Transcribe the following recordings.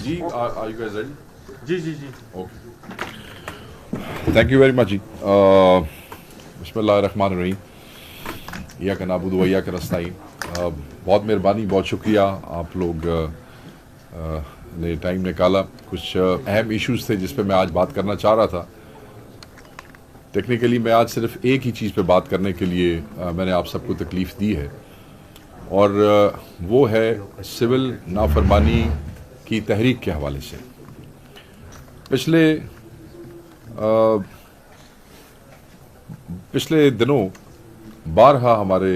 G are you guys ready? G G G Okay. Thank you very much جی. بسم اللہ الرحمن الرحیم. ایاک نعبد و ایاک نستعین. بہت مہربانی، بہت شکریہ آپ لوگ نے ٹائم نکالا. کچھ اہم ایشوز تھے جس پہ میں آج بات کرنا چاہ رہا تھا. ٹیکنیکلی میں آج صرف ایک ہی چیز پہ بات کرنے کے لیے میں نے آپ سب کو تکلیف دی ہے، اور وہ ہے سول نافرمانی کی تحریک کے حوالے سے. پچھلے دنوں بارہا ہمارے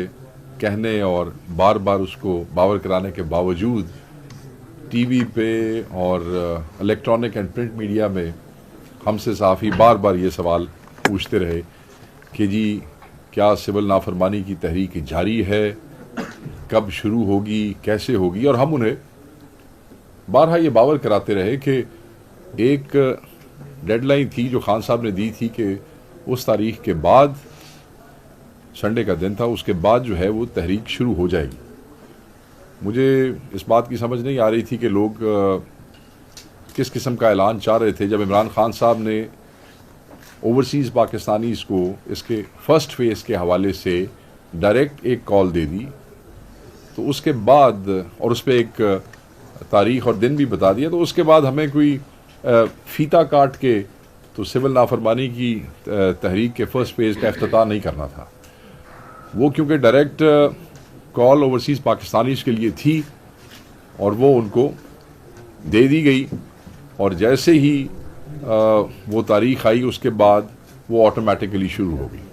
کہنے اور بار بار اس کو باور کرانے کے باوجود ٹی وی پہ اور الیکٹرانک اینڈ پرنٹ میڈیا میں ہم سے صحافی بار بار یہ سوال پوچھتے رہے کہ جی کیا سول نافرمانی کی تحریک جاری ہے، کب شروع ہوگی، کیسے ہوگی. اور ہم انہیں بارہا یہ باور کراتے رہے کہ ایک ڈیڈ لائن تھی جو خان صاحب نے دی تھی کہ اس تاریخ کے بعد، سنڈے کا دن تھا، اس کے بعد جو ہے وہ تحریک شروع ہو جائے گی. مجھے اس بات کی سمجھ نہیں آ رہی تھی کہ لوگ کس قسم کا اعلان چاہ رہے تھے. جب عمران خان صاحب نے اوورسیز پاکستانیز کو اس کے فرسٹ فیز کے حوالے سے ڈائریکٹ ایک کال دے دی، تو اس کے بعد اور اس پہ ایک تاریخ اور دن بھی بتا دیا، تو اس کے بعد ہمیں کوئی فیتا کاٹ کے تو سول نافرمانی کی تحریک کے فرسٹ فیز کا افتتاح نہیں کرنا تھا. وہ کیونکہ ڈائریکٹ کال اوورسیز پاکستانیز کے لیے تھی اور وہ ان کو دے دی گئی، اور جیسے ہی وہ تاریخ آئی اس کے بعد وہ آٹومیٹیکلی شروع ہو گئی.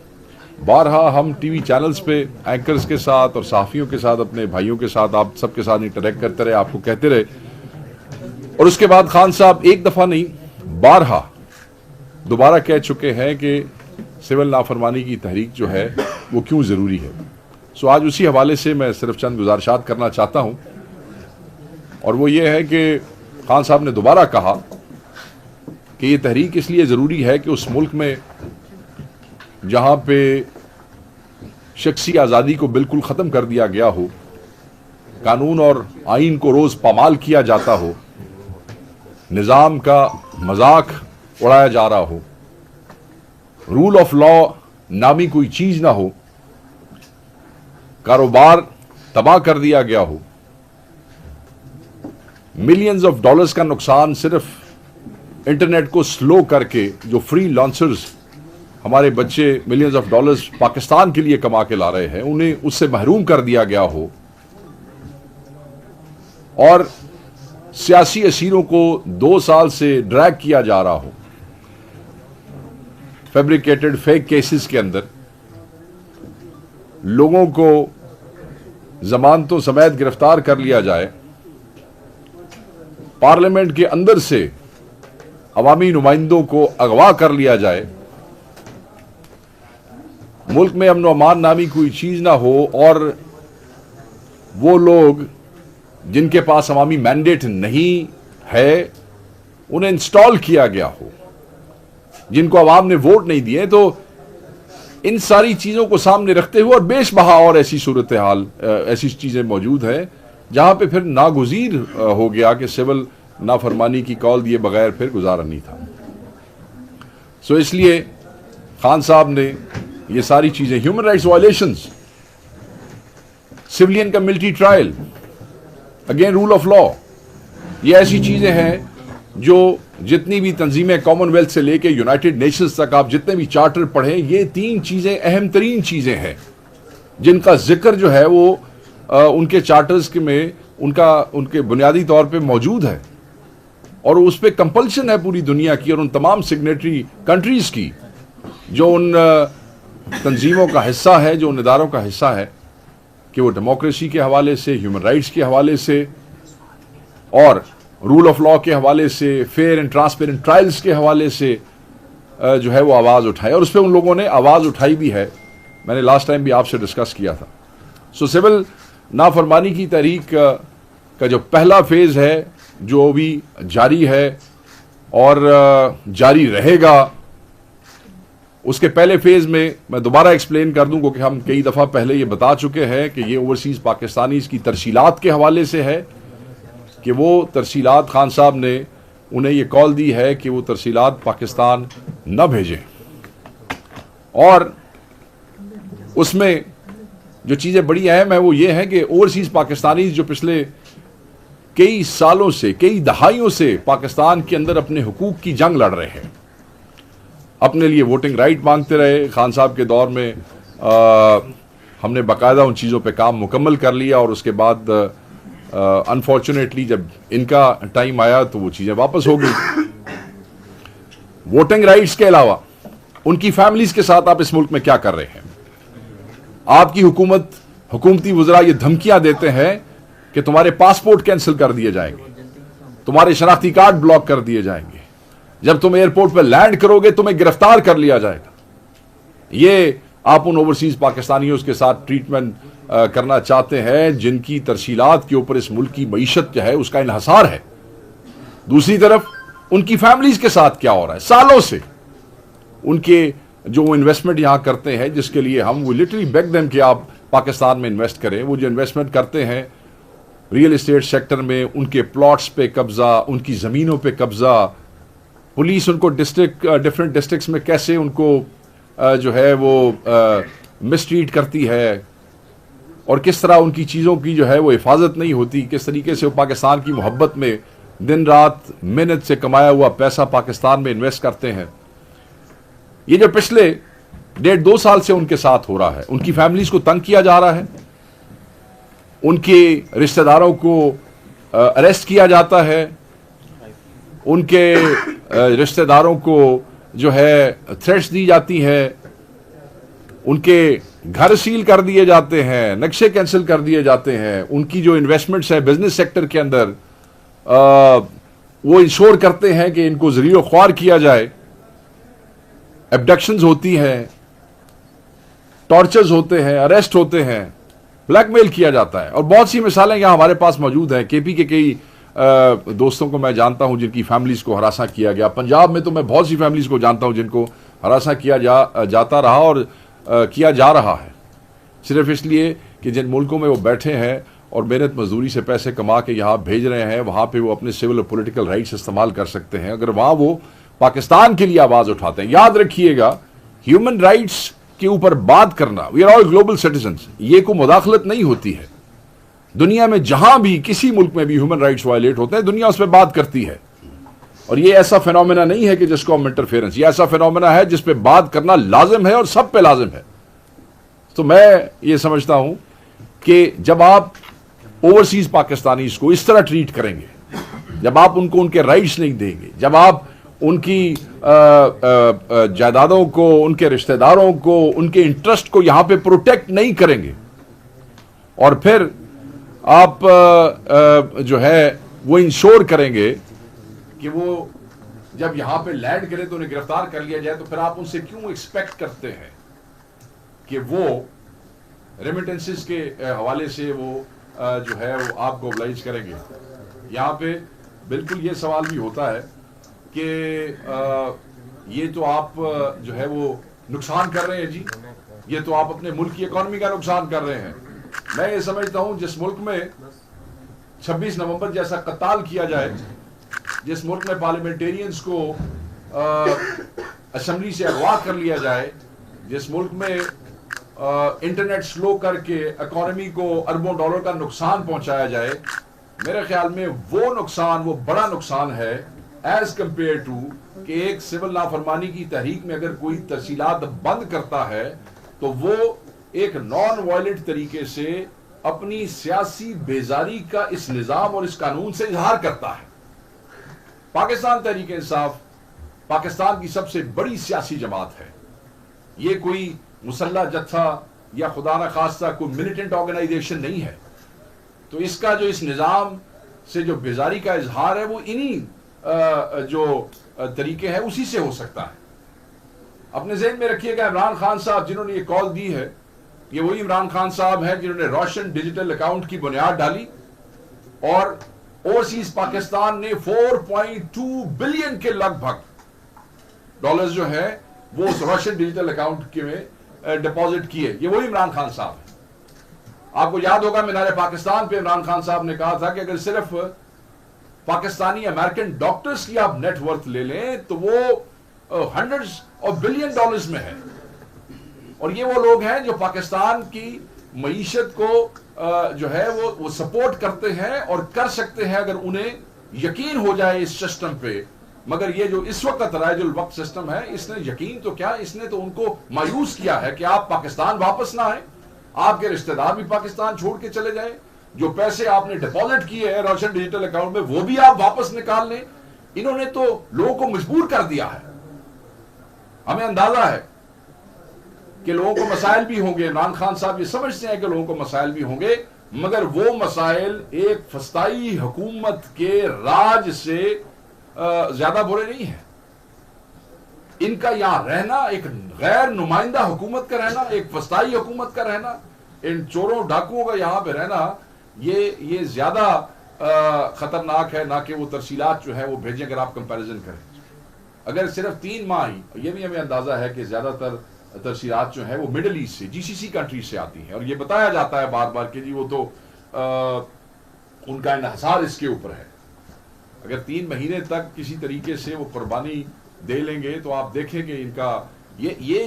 بارہا ہم ٹی وی چینلز پہ اینکرز کے ساتھ اور صحافیوں کے ساتھ، اپنے بھائیوں کے ساتھ، آپ سب کے ساتھ انٹریکٹ کرتے رہے، آپ کو کہتے رہے. اور اس کے بعد خان صاحب ایک دفعہ نہیں بارہا دوبارہ کہہ چکے ہیں کہ سول نافرمانی کی تحریک جو ہے وہ کیوں ضروری ہے. سو آج اسی حوالے سے میں صرف چند گزارشات کرنا چاہتا ہوں، اور وہ یہ ہے کہ خان صاحب نے دوبارہ کہا کہ یہ تحریک اس لیے ضروری ہے کہ اس ملک میں جہاں پہ شخصی آزادی کو بالکل ختم کر دیا گیا ہو، قانون اور آئین کو روز پامال کیا جاتا ہو، نظام کا مذاق اڑایا جا رہا ہو، رول آف لا نامی کوئی چیز نہ ہو، کاروبار تباہ کر دیا گیا ہو، ملینز آف ڈالرز کا نقصان صرف انٹرنیٹ کو سلو کر کے، جو فری لانسرز ہمارے بچے ملینز آف ڈالرز پاکستان کے لیے کما کے لا رہے ہیں، انہیں اس سے محروم کر دیا گیا ہو، اور سیاسی اسیروں کو 2 سال سے ڈریگ کیا جا رہا ہو فیبریکیٹڈ فیک کیسز کے اندر، لوگوں کو ضمانتوں سمیت گرفتار کر لیا جائے، پارلیمنٹ کے اندر سے عوامی نمائندوں کو اغوا کر لیا جائے، ملک میں امن و امان نامی کوئی چیز نہ ہو، اور وہ لوگ جن کے پاس عوامی مینڈیٹ نہیں ہے انہیں انسٹال کیا گیا ہو، جن کو عوام نے ووٹ نہیں دیے. تو ان ساری چیزوں کو سامنے رکھتے ہوئے اور بیش بہا اور ایسی صورتحال، ایسی چیزیں موجود ہیں جہاں پہ پھر ناگزیر ہو گیا کہ سول نافرمانی کی کال دیے بغیر پھر گزارا نہیں تھا. سو اس لیے خان صاحب نے یہ ساری چیزیں، ہیومن رائٹس وائلیشنز، سویلین کا military trial, again rule of law, یہ ایسی چیزیں ہیں جو جتنی بھی تنظیمیں کامن ویلتھ سے لے کے یونائٹڈ نیشنز تک آپ جتنے بھی چارٹر پڑھیں، یہ 3 چیزیں اہم ترین چیزیں ہیں جن کا ذکر جو ہے وہ ان کے چارٹرز میں ان کے بنیادی طور پہ موجود ہے، اور اس پہ کمپلشن ہے پوری دنیا کی اور ان تمام سگنیٹری کنٹریز کی جو ان تنظیموں کا حصہ ہے، جو ان اداروں کا حصہ ہے، کہ وہ ڈیموکریسی کے حوالے سے، ہیومن رائٹس کے حوالے سے، اور رول آف لا کے حوالے سے، فیئر اینڈ ٹرانسپیرنٹ ٹرائلز کے حوالے سے جو ہے وہ آواز اٹھائے. اور اس پہ ان لوگوں نے آواز اٹھائی بھی ہے، میں نے لاسٹ ٹائم بھی آپ سے ڈسکس کیا تھا. سو سول نافرمانی کی تحریک کا جو پہلا فیز ہے جو بھی جاری ہے اور جاری رہے گا، اس کے پہلے فیز میں میں دوبارہ ایکسپلین کر دوں کیونکہ ہم کئی دفعہ پہلے یہ بتا چکے ہیں کہ یہ اوورسیز پاکستانیز کی ترسیلات کے حوالے سے ہے کہ وہ ترسیلات خان صاحب نے انہیں یہ کال دی ہے کہ وہ ترسیلات پاکستان نہ بھیجیں، اور اس میں جو چیزیں بڑی اہم ہیں وہ یہ ہیں کہ اوورسیز پاکستانی جو پچھلے کئی سالوں سے، کئی دہائیوں سے پاکستان کے اندر اپنے حقوق کی جنگ لڑ رہے ہیں، اپنے لیے ووٹنگ رائٹ مانگتے رہے. خان صاحب کے دور میں ہم نے باقاعدہ ان چیزوں پہ کام مکمل کر لیا، اور اس کے بعد انفارچونیٹلی جب ان کا ٹائم آیا تو وہ چیزیں واپس ہو گئی. ووٹنگ رائٹس کے علاوہ ان کی فیملیز کے ساتھ آپ اس ملک میں کیا کر رہے ہیں؟ آپ کی حکومتی وزراء یہ دھمکیاں دیتے ہیں کہ تمہارے پاسپورٹ کینسل کر دیے جائیں گے، تمہارے شناختی کارڈ بلاک کر دیے جائیں گے، جب تم ایئرپورٹ پہ لینڈ کرو گے تمہیں گرفتار کر لیا جائے گا. یہ آپ ان اوورسیز پاکستانیوں کے ساتھ ٹریٹمنٹ کرنا چاہتے ہیں جن کی ترسیلات کے اوپر اس ملک کی معیشت جو ہے اس کا انحصار ہے. دوسری طرف ان کی فیملیز کے ساتھ کیا ہو رہا ہے؟ سالوں سے ان کے جو انویسٹمنٹ یہاں کرتے ہیں، جس کے لیے ہم وہ لٹرلی بیگ دیم کہ آپ پاکستان میں انویسٹ کریں، وہ جو انویسٹمنٹ کرتے ہیں ریئل اسٹیٹ سیکٹر میں، ان کے پلاٹس پہ قبضہ، ان کی زمینوں پہ قبضہ، پولیس ان کو ڈفرینٹ ڈسٹرکٹس میں کیسے ان کو جو ہے وہ مسٹریٹ کرتی ہے، اور کس طرح ان کی چیزوں کی جو ہے وہ حفاظت نہیں ہوتی، کس طریقے سے وہ پاکستان کی محبت میں دن رات محنت سے کمایا ہوا پیسہ پاکستان میں انویسٹ کرتے ہیں. یہ جو پچھلے 1.5-2 سال سے ان کے ساتھ ہو رہا ہے، ان کی فیملیز کو تنگ کیا جا رہا ہے، ان کے رشتہ داروں کو اریسٹ کیا جاتا ہے، ان کے رشتہ داروں کو جو ہے تھریٹس دی جاتی ہیں، ان کے گھر سیل کر دیے جاتے ہیں، نقشے کینسل کر دیے جاتے ہیں، ان کی جو انویسٹمنٹس ہیں بزنس سیکٹر کے اندر وہ انشور کرتے ہیں کہ ان کو ذریعہ خوار کیا جائے. ایبڈکشنز ہوتی ہیں، ٹارچرز ہوتے ہیں، اریسٹ ہوتے ہیں، بلیک میل کیا جاتا ہے، اور بہت سی مثالیں یہاں ہمارے پاس موجود ہیں. کے پی کے کئی دوستوں کو میں جانتا ہوں جن کی فیملیز کو ہراساں کیا گیا. پنجاب میں تو میں بہت سی فیملیز کو جانتا ہوں جن کو ہراساں کیا جاتا رہا اور کیا جا رہا ہے، صرف اس لیے کہ جن ملکوں میں وہ بیٹھے ہیں اور محنت مزدوری سے پیسے کما کے یہاں بھیج رہے ہیں، وہاں پہ وہ اپنے سول اور پولیٹیکل رائٹس استعمال کر سکتے ہیں. اگر وہاں وہ پاکستان کے لیے آواز اٹھاتے ہیں، یاد رکھیے گا ہیومن رائٹس کے اوپر بات کرنا، we are all global citizens, یہ کوئی مداخلت نہیں ہوتی ہے. دنیا میں جہاں بھی کسی ملک میں بھی ہیومن رائٹس وائلیٹ ہوتے ہیں، دنیا اس پہ بات کرتی ہے. اور یہ ایسا فینومینا نہیں ہے کہ جس کو ہم انٹرفیئرنس، یہ ایسا فینومینا ہے جس پہ بات کرنا لازم ہے اور سب پہ لازم ہے. تو میں یہ سمجھتا ہوں کہ جب آپ اوورسیز پاکستانیز کو اس طرح ٹریٹ کریں گے، جب آپ ان کو ان کے رائٹس نہیں دیں گے، جب آپ ان کی جائیدادوں کو، ان کے رشتہ داروں کو، ان کے انٹرسٹ کو یہاں پہ پروٹیکٹ نہیں کریں گے، اور پھر آپ جو ہے وہ انشور کریں گے کہ وہ جب یہاں پہ لینڈ کرے تو انہیں گرفتار کر لیا جائے، تو پھر آپ ان سے کیوں ایکسپیکٹ کرتے ہیں کہ وہ ریمیٹنسز کے حوالے سے وہ جو ہے وہ آپ کو oblige کریں گے. یہاں پہ بالکل یہ سوال بھی ہوتا ہے کہ یہ تو آپ جو ہے وہ نقصان کر رہے ہیں جی، یہ تو آپ اپنے ملک کی اکانومی کا نقصان کر رہے ہیں. میں یہ سمجھتا ہوں جس ملک میں 26 نومبر جیسا قتال کیا جائے، جس ملک میں پارلیمنٹیرینز کو اسمبلی سے اغوا کر لیا جائے، جس ملک میں انٹرنیٹ سلو کر کے اکانومی کو اربوں ڈالر کا نقصان پہنچایا جائے، میرے خیال میں وہ نقصان، وہ بڑا نقصان ہے ایز کمپیئر ٹو کہ ایک سول نافرمانی کی تحریک میں اگر کوئی ترسیلات بند کرتا ہے تو وہ ایک نان وائلنٹ طریقے سے اپنی سیاسی بیزاری کا اس نظام اور اس قانون سے اظہار کرتا ہے. پاکستان تحریک انصاف پاکستان کی سب سے بڑی سیاسی جماعت ہے. یہ کوئی مسلح جتھا یا خدا نہ خواستہ کوئی ملیٹنٹ آرگنائزیشن نہیں ہے. تو اس کا جو اس نظام سے جو بیزاری کا اظہار ہے وہ انہی جو طریقے ہیں اسی سے ہو سکتا ہے. اپنے ذہن میں رکھیے گا عمران خان صاحب جنہوں نے یہ کال دی ہے، یہ وہی عمران خان صاحب ہیں جنہوں نے روشن ڈیجیٹل اکاؤنٹ کی بنیاد ڈالی، اور اوورسیز پاکستان نے 4.2 بلین کے لگ بھگ ڈالرز جو ہے وہ اس روشن ڈیجیٹل اکاؤنٹ کے میں ڈپازٹ کیے. یہ وہی عمران خان صاحب ہیں. آپ کو یاد ہوگا مینار پاکستان پہ عمران خان صاحب نے کہا تھا کہ اگر صرف پاکستانی امریکن ڈاکٹرز کی آپ نیٹ ورتھ لے لیں تو وہ ہنڈریڈز آف بلین ڈالرز میں ہے. اور یہ وہ لوگ ہیں جو پاکستان کی معیشت کو جو ہے وہ سپورٹ کرتے ہیں اور کر سکتے ہیں اگر انہیں یقین ہو جائے اس سسٹم پہ. مگر یہ جو اس وقت رائج الوقت سسٹم ہے, اس نے یقین تو کیا, اس نے تو ان کو مایوس کیا ہے کہ آپ پاکستان واپس نہ آئیں, آپ کے رشتہ دار بھی پاکستان چھوڑ کے چلے جائیں, جو پیسے آپ نے ڈپازٹ کیے ہیں روشن ڈیجیٹل اکاؤنٹ میں وہ بھی آپ واپس نکال لیں. انہوں نے تو لوگوں کو مجبور کر دیا ہے. ہمیں اندازہ ہے کہ لوگوں کو مسائل بھی ہوں گے, عمران خان صاحب یہ سمجھتے ہیں کہ لوگوں کو مسائل بھی ہوں گے, مگر وہ مسائل ایک فسطائی حکومت کے راج سے زیادہ برے نہیں ہیں. ان کا یہاں رہنا, ایک غیر نمائندہ حکومت کا رہنا, ایک فسطائی حکومت کا رہنا, ان چوروں ڈاکوؤں کا یہاں پہ رہنا, یہ زیادہ خطرناک ہے نہ کہ وہ ترسیلات جو ہے وہ بھیجیں. اگر آپ کمپیریزن کریں, اگر صرف 3 ماہ ہی, یہ بھی ہمیں اندازہ ہے کہ زیادہ تر ترسیلات جو ہیں وہ مڈل ایسٹ سے, جی سی سی کنٹریز سے آتی ہیں, اور یہ بتایا جاتا ہے بار بار کہ جی وہ تو ان کا انحصار اس کے اوپر ہے. اگر 3 مہینے تک کسی طریقے سے وہ قربانی دے لیں گے تو آپ دیکھیں کہ ان کا یہ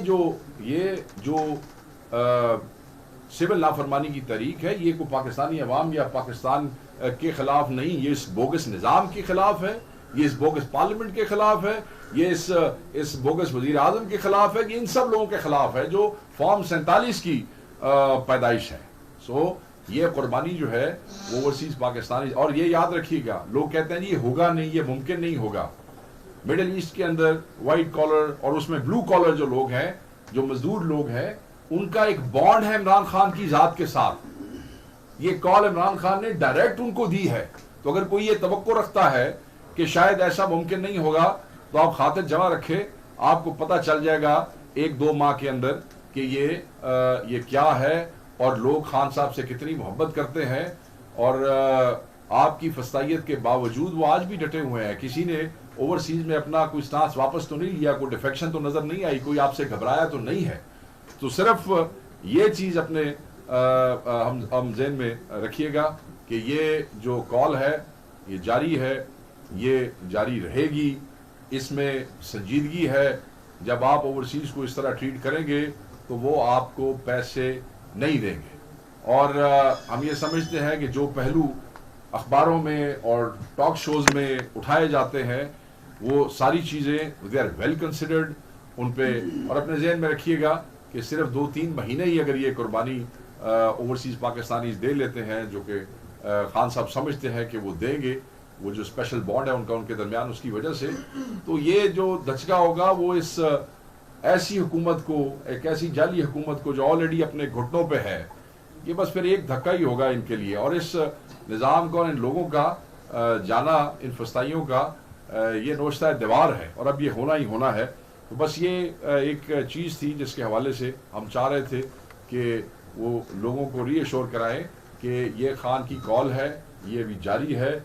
جو سول نافرمانی کی تحریک ہے, یہ کوئی پاکستانی عوام یا پاکستان کے خلاف نہیں, یہ اس بوگس نظام کے خلاف ہے, یہ اس بوگس پارلیمنٹ کے خلاف ہے, یہ اس بوگس وزیر اعظم کے خلاف ہے, یہ ان سب لوگوں کے خلاف ہے جو فارم 47 کی پیدائش ہے. سو یہ قربانی جو ہے وہ اوورسیز پاکستانی, اور یہ یاد رکھیے گا, لوگ کہتے ہیں یہ ہوگا نہیں, یہ ممکن نہیں ہوگا. مڈل ایسٹ کے اندر وائٹ کالر اور اس میں بلو کالر جو لوگ ہیں, جو مزدور لوگ ہیں, ان کا ایک بانڈ ہے عمران خان کی ذات کے ساتھ. یہ کال عمران خان نے ڈائریکٹ ان کو دی ہے. تو اگر کوئی یہ توقع رکھتا ہے کہ شاید ایسا ممکن نہیں ہوگا تو آپ خاطر جمع رکھیں, آپ کو پتہ چل جائے گا 1-2 ماہ کے اندر کہ یہ کیا ہے اور لوگ خان صاحب سے کتنی محبت کرتے ہیں. اور آپ کی فسطائیت کے باوجود وہ آج بھی ڈٹے ہوئے ہیں. کسی نے اوورسیز میں اپنا کوئی سٹانس واپس تو نہیں لیا, کوئی ڈیفیکشن تو نظر نہیں آئی, کوئی آپ سے گھبرایا تو نہیں ہے. تو صرف یہ چیز اپنے ہم ذہن میں رکھیے گا کہ یہ جو کال ہے یہ جاری ہے, یہ جاری رہے گی. اس میں سنجیدگی ہے. جب آپ اوورسیز کو اس طرح ٹریٹ کریں گے تو وہ آپ کو پیسے نہیں دیں گے. اور ہم یہ سمجھتے ہیں کہ جو پہلو اخباروں میں اور ٹاک شوز میں اٹھائے جاتے ہیں وہ ساری چیزیں دے آر ویل کنسیڈرڈ ان پہ. اور اپنے ذہن میں رکھیے گا کہ صرف 2-3 مہینے ہی اگر یہ قربانی اوورسیز پاکستانی دے لیتے ہیں, جو کہ خان صاحب سمجھتے ہیں کہ وہ دیں گے, وہ جو اسپیشل بانڈ ہے ان کے درمیان, اس کی وجہ سے, تو یہ جو دھچکا ہوگا وہ اس ایسی حکومت کو, ایک ایسی جعلی حکومت کو جو آلریڈی اپنے گھٹنوں پہ ہے, یہ بس پھر ایک دھکا ہی ہوگا ان کے لیے. اور اس نظام کا, ان لوگوں کا جانا, ان فسطائیوں کا, یہ نوشتہ دیوار ہے اور اب یہ ہونا ہی ہونا ہے. تو بس یہ ایک چیز تھی جس کے حوالے سے ہم چاہ رہے تھے کہ وہ لوگوں کو ری ایشور کرائیں کہ یہ خان کی کال ہے, یہ بھی جاری ہے,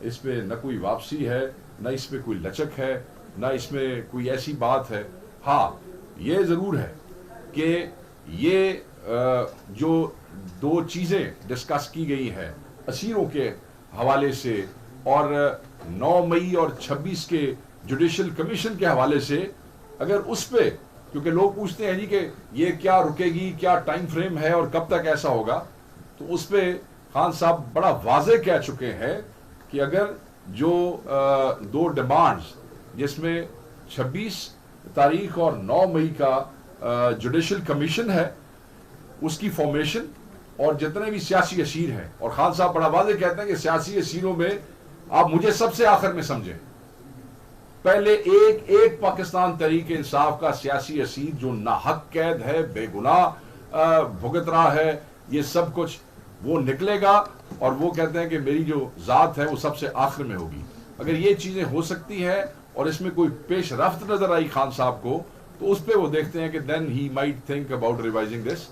اس پہ نہ کوئی واپسی ہے, نہ اس پہ کوئی لچک ہے, نہ اس میں کوئی ایسی بات ہے. ہاں یہ ضرور ہے کہ یہ جو 2 چیزیں ڈسکس کی گئی ہیں اسیروں کے حوالے سے اور 9 مئی اور 26 کے جوڈیشل کمیشن کے حوالے سے, اگر اس پہ, کیونکہ لوگ پوچھتے ہیں جی کہ یہ کیا رکے گی, کیا ٹائم فریم ہے اور کب تک ایسا ہوگا, تو اس پہ خان صاحب بڑا واضح کہہ چکے ہیں کہ اگر جو 2 ڈیمانڈز جس میں 26 تاریخ اور 9 مئی کا جوڈیشل کمیشن ہے اس کی فارمیشن اور جتنے بھی سیاسی اسیر ہیں, اور خان صاحب بڑا واضح کہتے ہیں کہ سیاسی اسیروں میں آپ مجھے سب سے آخر میں سمجھیں, پہلے ایک پاکستان تحریک انصاف کا سیاسی اسیر جو ناحق قید ہے, بے گناہ بھگت رہا ہے, یہ سب کچھ وہ نکلے گا, اور وہ کہتے ہیں کہ میری جو ذات ہے وہ سب سے آخر میں ہوگی. اگر یہ چیزیں ہو سکتی ہیں اور اس میں کوئی پیش رفت نظر آئی خان صاحب کو, تو اس پہ وہ دیکھتے ہیں کہ then he might think about revising this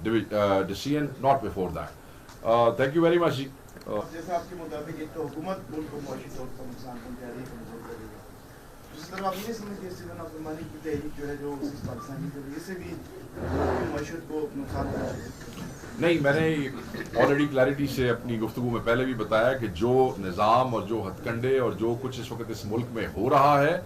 decision, not before that. Thank you very much. جیسا آپ کے مطابق ایک تو حکومت ملک کو معاشی طور پر نقصان پہنچا رہی ہے, کمزور کر رہی ہے, دوسری طرف آپ یہ سمجھتے ہیں سول نافرمانی کی تحریک جو ہے جو پاکستان کی طرف سے بھی معیشت کو نقصان پہنچا رہی ہے. نہیں، میں نے آلریڈی کلیئرٹی سے اپنی گفتگو میں پہلے بھی بتایا کہ جو نظام اور جو ہتھ کنڈے اور جو کچھ اس وقت اس ملک میں ہو رہا ہے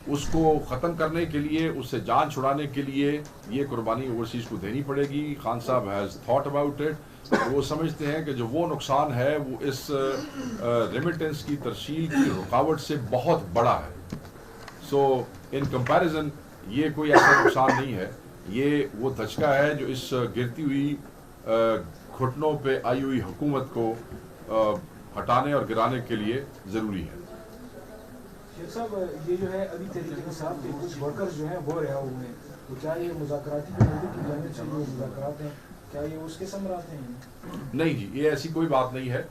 اس کو ختم کرنے کے لیے، اس سے جان چھڑانے کے لیے یہ قربانی اوورسیز کو دینی پڑے گی. خان صاحب ہیز تھاٹ اباؤٹ اٹ. وہ سمجھتے ہیں کہ جو وہ نقصان ہے وہ اس ریمیٹنس کی ترسیل کی رکاوٹ سے بہت بڑا ہے. سو ان کمپیریزن یہ کوئی ایسا نقصان نہیں ہے، یہ وہ دھچکا ہے جو اس گرتی ہوئی گھٹنوں پہ آئی ہوئی حکومت کو ہٹانے اور گرانے کے لیے ضروری ہے. شیخ صاحب یہ جو ہے ابھی تحریک انصاف کے کچھ ورکرز جو ہیں وہ رہا ہوئے ہیں، تو کیا یہ مذاکراتی کمیٹی کی جانب سے جو مذاکرات ہیں کیا یہ اس کے ثمرات ہیں؟ نہیں جی، یہ ایسی کوئی بات نہیں ہے.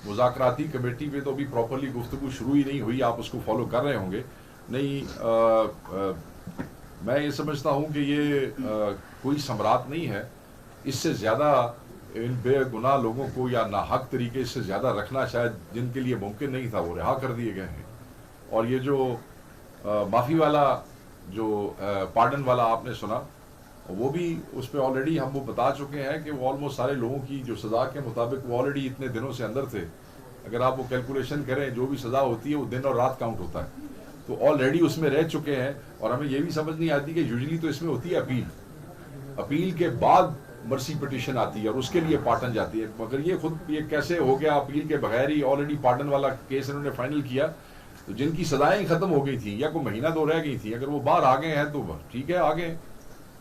مذاکراتی کمیٹی پہ تو ابھی پراپرلی گفتگو شروع ہی نہیں ہوئی، آپ اس کو فالو کر رہے ہوں گے. نہیں، میں یہ سمجھتا ہوں کہ یہ کوئی ثمرات نہیں ہے. اس سے زیادہ ان بے گناہ لوگوں کو یا ناحق طریقے سے زیادہ رکھنا شاید جن کے لیے ممکن نہیں تھا وہ رہا کر دیے گئے ہیں. اور یہ جو معافی والا جو پارڈن والا آپ نے سنا، وہ بھی اس پہ آلریڈی ہم وہ بتا چکے ہیں کہ وہ آلموسٹ سارے لوگوں کی جو سزا کے مطابق وہ آلریڈی اتنے دنوں سے اندر تھے. اگر آپ وہ کیلکولیشن کریں جو بھی سزا ہوتی ہے وہ دن اور رات کاؤنٹ ہوتا ہے، تو آلریڈی اس میں رہ چکے ہیں. اور ہمیں یہ بھی سمجھ نہیں آتی کہ یوزلی تو اس میں ہوتی ہے اپیل کے بعد مرسی پٹیشن آتی ہے اور اس کے لیے پارٹن جاتی ہے. مگر یہ خود یہ کیسے ہو گیا اپیل کے بغیر ہی آلریڈی پارٹن والا کیس انہوں نے فائنل کیا. تو جن کی سزائیں ختم ہو گئی تھیں یا کوئی مہینہ دو رہ گئی تھی، اگر وہ باہر آ گئے ہیں تو ٹھیک ہے آگے.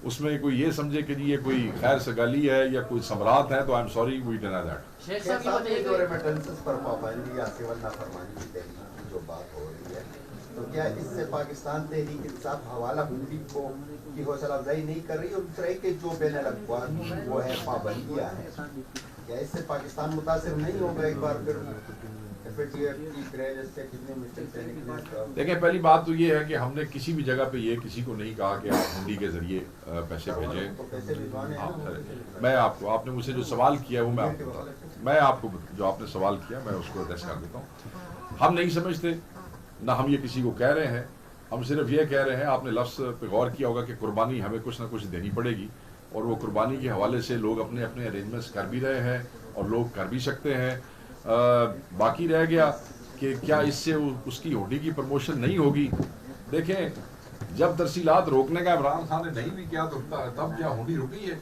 اس میں کوئی یہ سمجھے کہ یہ کوئی خیر سگالی ہے یا کوئی ثمرات ہیں تو I am sorry we deny that. شیخ صاحب یہ جو ریمیٹنسز پر پابندی یا سول نافرمانی کی تحریک کی جو بات ہو رہی ہے، تو کیا اس سے پاکستان تحریک انصاف حوالہ بندی کو کی حوصلہ افزائی نہیں کر رہی؟ اور دوسرا کہ جو بین الاقوامی وہ ہے پابندیاں ہیں، کیا اس سے پاکستان متاثر نہیں ہوگا ایک بار پھر؟ دیکھیں، پہلی بات تو یہ ہے کہ ہم نے کسی بھی جگہ پہ یہ کسی کو نہیں کہا کہ آپ ہنڈی کے ذریعے پیسے بھیجیں. میں آپ نے مجھ سے جو سوال کیا وہ میں آپ کو جو آپ نے سوال کیا میں اس کو ایڈریس کر دیتا ہوں. ہم نہیں سمجھتے، نہ ہم یہ کسی کو کہہ رہے ہیں. ہم صرف یہ کہہ رہے ہیں، آپ نے لفظ پہ غور کیا ہوگا کہ قربانی ہمیں کچھ نہ کچھ دینی پڑے گی، اور وہ قربانی کے حوالے سے لوگ اپنے اپنے ارینجمنٹس کر بھی رہے ہیں اور لوگ کر بھی سکتے ہیں. باقی رہ گیا کہ کیا اس سے اس کی ہونڈی کی پروموشن نہیں ہوگی. دیکھیں، جب ترسیلات روکنے کا عمران خان نے نہیں بھی کیا تو تب کیا ہونڈی رکی ہے.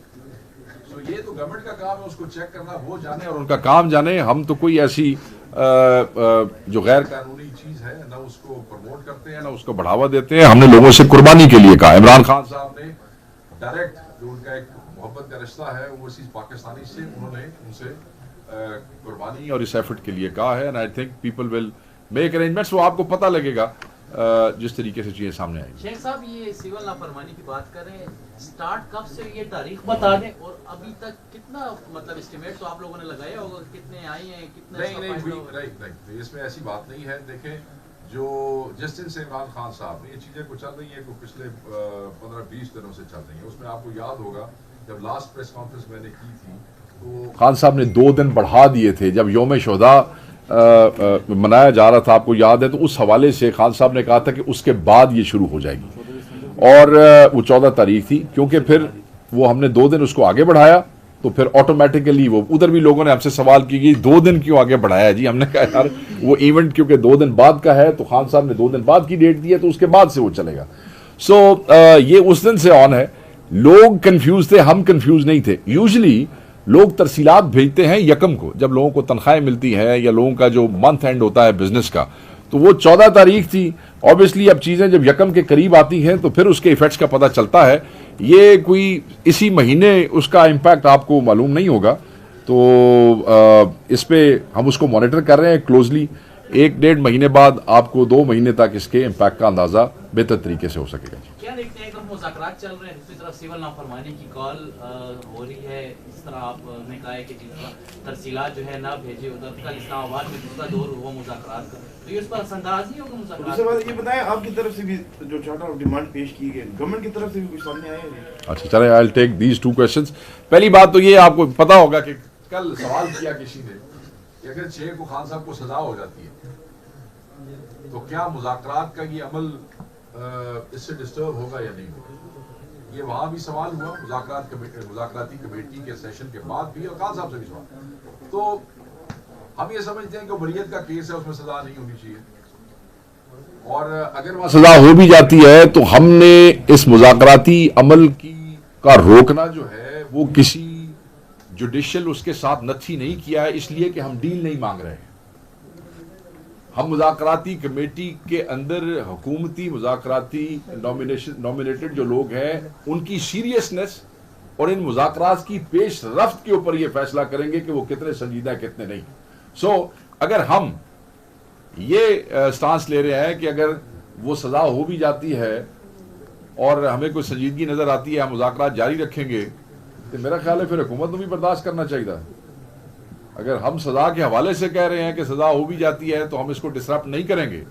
سو یہ تو گورنمنٹ کا کام ہے، اس کو چیک کرنا وہ جانے اور ان کا کام جانے. ہم تو کوئی ایسی جو غیر قانونی چیز ہے نہ اس کو پروموٹ کرتے ہیں نہ اس کو بڑھاوا دیتے ہیں. ہم نے لوگوں سے قربانی کے لیے کہا. عمران خان صاحب نے ڈائریکٹ جو ان کا ایک محبت کا رشتہ ہے اوورسیز پاکستانی سے، انہوں نے ان سے قربانی اور اس ایفرٹ کے لیے کہا ہے. And I think people will make arrangements. وہ آپ کو پتہ لگے گا جس طریقے سے چیزیں سامنے آئیں گی. شیخ صاحب یہ سول نافرمانی کی بات کر رہے ہیں، سٹارٹ کب سے یہ تاریخ بتا دیں اور ابھی تک کتنا مطلب اسٹیمیٹ تو آپ لوگوں نے لگایا ہوگا، کتنے آئی ہیں کتنے؟ نہیں، اس میں ایسی بات نہیں ہے. دیکھیں، جو جس دن سے عمران خان صاحب نے یہ چیزیں کو چل رہی ہیں کو پچھلے 15-20 دنوں سے چل رہی ہیں. اس میں آپ کو یاد ہوگا جب لاسٹ پریس کانفرنس میں نے کی تھی تو خان صاحب نے 2 دن بڑھا دیے تھے. جب یوم شہداء منایا جا رہا تھا، آپ کو یاد ہے، تو اس حوالے سے خان صاحب نے کہا تھا کہ اس کے بعد یہ شروع ہو جائے گی، اور وہ 14 تاریخ تھی. کیونکہ پھر وہ ہم نے 2 دن اس کو آگے بڑھایا تو پھر آٹومیٹیکلی وہ ادھر بھی لوگوں نے ہم سے سوال کی کہ 2 دن کیوں آگے بڑھایا جی. ہم نے کہا یار وہ ایونٹ کیونکہ 2 دن بعد کا ہے تو خان صاحب نے 2 دن بعد کی ڈیٹ دی ہے تو اس کے بعد سے وہ چلے گا. سو یہ اس دن سے آن ہے. لوگ کنفیوز تھے، ہم کنفیوز نہیں تھے. یوزلی لوگ ترسیلات بھیجتے ہیں یکم کو، جب لوگوں کو تنخواہیں ملتی ہیں یا لوگوں کا جو منتھ اینڈ ہوتا ہے بزنس کا، تو وہ 14 تاریخ تھی. اوبیسلی اب چیزیں جب یکم کے قریب آتی ہیں تو پھر اس کے ایفیکٹس کا پتہ چلتا ہے. یہ کوئی اسی مہینے اس کا امپیکٹ آپ کو معلوم نہیں ہوگا. تو اس پہ ہم اس کو مانیٹر کر رہے ہیں کلوزلی. 1-1.5 مہینے بعد آپ کو 2 مہینے تک اس کے امپیکٹ کا اندازہ بہتر طریقے سے ہو سکے گا. کیا دیکھتے ہیں کہ مذاکرات چل رہے ہیں، دوسری طرف سول نافرمانی کی کال ہو رہی ہے، اس طرح آپ نے کہا ہے کہ جس طرح ترسیلات جو ہے نہ بھیجے ادھر کا اسلام آباد میں دوسرا دور ہوا مذاکرات کا، تو یہ اس پر اثر انداز نہیں ہوگا مذاکرات؟ دوسری بات یہ بتائیں، آپ کی طرف سے بھی جو چارٹر آف ڈیمانڈ پیش کی گئی گورنمنٹ کی طرف سے بھی کچھ سامنے آیا ہے؟ اچھا چلیں، آئی ول ٹیک دیز 2 کویسچنز. پہلی بات تو یہ آپ کو پتہ ہوگا کہ کل سوال کیا کسی نے کہ اگر 6 کو خان صاحب کو سزا ہو جاتی ہے تو کیا مذاکرات کا یہ عمل اس سے ڈسٹرب ہوگا یا نہیں ہوگا. یہ وہاں بھی سوال ہوا مذاکراتی کمیٹی کے سیشن کے بعد بھی، اور خان صاحب سے بھی سوال. تو ہم یہ سمجھتے ہیں کہ بریت کا کیس ہے، اس میں سزا نہیں ہونی چاہیے، اور اگر وہ سزا ہو بھی جاتی ہے تو ہم نے اس مذاکراتی عمل کا روکنا جو ہے وہ کسی جوڈیشل اس کے ساتھ نتھی نہیں کیا ہے، اس لیے کہ ہم ڈیل نہیں مانگ رہے ہیں. ہم مذاکراتی کمیٹی کے اندر حکومتی مذاکراتی نومینیٹڈ جو لوگ ہیں ان کی سیریسنس اور ان مذاکرات کی پیش رفت کے اوپر یہ فیصلہ کریں گے کہ وہ کتنے سنجیدہ ہیں کتنے نہیں. اگر ہم یہ سٹانس لے رہے ہیں کہ اگر وہ سزا ہو بھی جاتی ہے اور ہمیں کوئی سنجیدگی نظر آتی ہے ہم مذاکرات جاری رکھیں گے، تو میرا خیال ہے پھر حکومت کو بھی برداشت کرنا چاہیے. اگر ہم سزا کے حوالے سے کہہ رہے ہیں کہ سزا ہو بھی جاتی ہے تو ہم اس کو ڈسرپٹ نہیں کریں گے،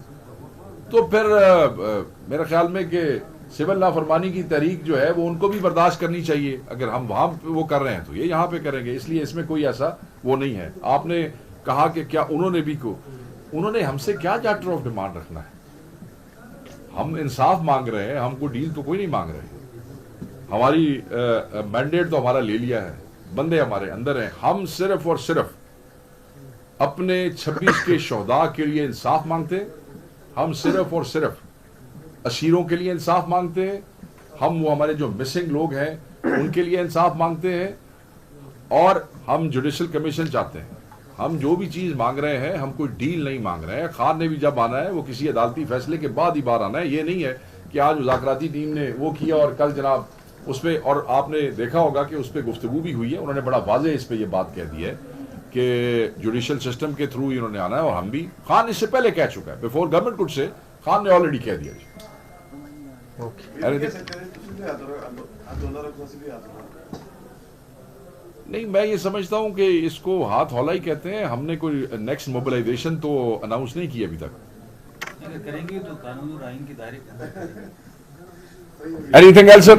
تو پھر میرے خیال میں کہ سول نافرمانی کی تحریک جو ہے وہ ان کو بھی برداشت کرنی چاہیے. اگر ہم وہاں وہ کر رہے ہیں تو یہ یہاں پہ کریں گے، اس لیے اس میں کوئی ایسا وہ نہیں ہے. آپ نے کہا کہ کیا انہوں نے ہم سے کیا چارٹر آف ڈیمانڈ رکھنا ہے؟ ہم انصاف مانگ رہے ہیں، ہم کو ڈیل تو کوئی نہیں مانگ رہے. ہماری مینڈیٹ تو ہمارا لے لیا ہے، بندے ہمارے اندر ہیں. ہم صرف اور صرف اپنے 26 کے شہداء کے لیے انصاف مانگتے ہیں، ہم صرف اور صرف اسیروں کے لیے انصاف مانگتے ہیں، ہم وہ ہمارے جو مسنگ لوگ ہیں ان کے لیے انصاف مانگتے ہیں، اور ہم جوڈیشل کمیشن چاہتے ہیں. ہم جو بھی چیز مانگ رہے ہیں ہم کوئی ڈیل نہیں مانگ رہے ہیں. خان نے بھی جب آنا ہے وہ کسی عدالتی فیصلے کے بعد ہی باہر آنا ہے. یہ نہیں ہے کہ آج مذاکراتی ٹیم نے وہ کیا اور کل جناب اس پہ، اور آپ نے دیکھا ہوگا کہ اس پہ گفتگو بھی ہوئی ہے. انہوں نے بڑا واضح اس پہ یہ بات کہہ دی ہے کہ جوڈیشل سسٹم کے تھرو انہوں نے آنا ہے، اور ہم بھی. خان اس سے پہلے کہہ چکا ہے، بیفور گورنمنٹ کڈ سے خان نے آلریڈی کہہ دیا. نہیں، میں یہ سمجھتا ہوں کہ اس کو ہاتھ ہولا ہی کہتے ہیں. ہم نے کوئی نیکسٹ موبلائزیشن تو اناؤنس نہیں کی ابھی تک. اگر کریں گے تو قانون اور آئین کے دائرے کے اندر کریں گے. Anything else, sir?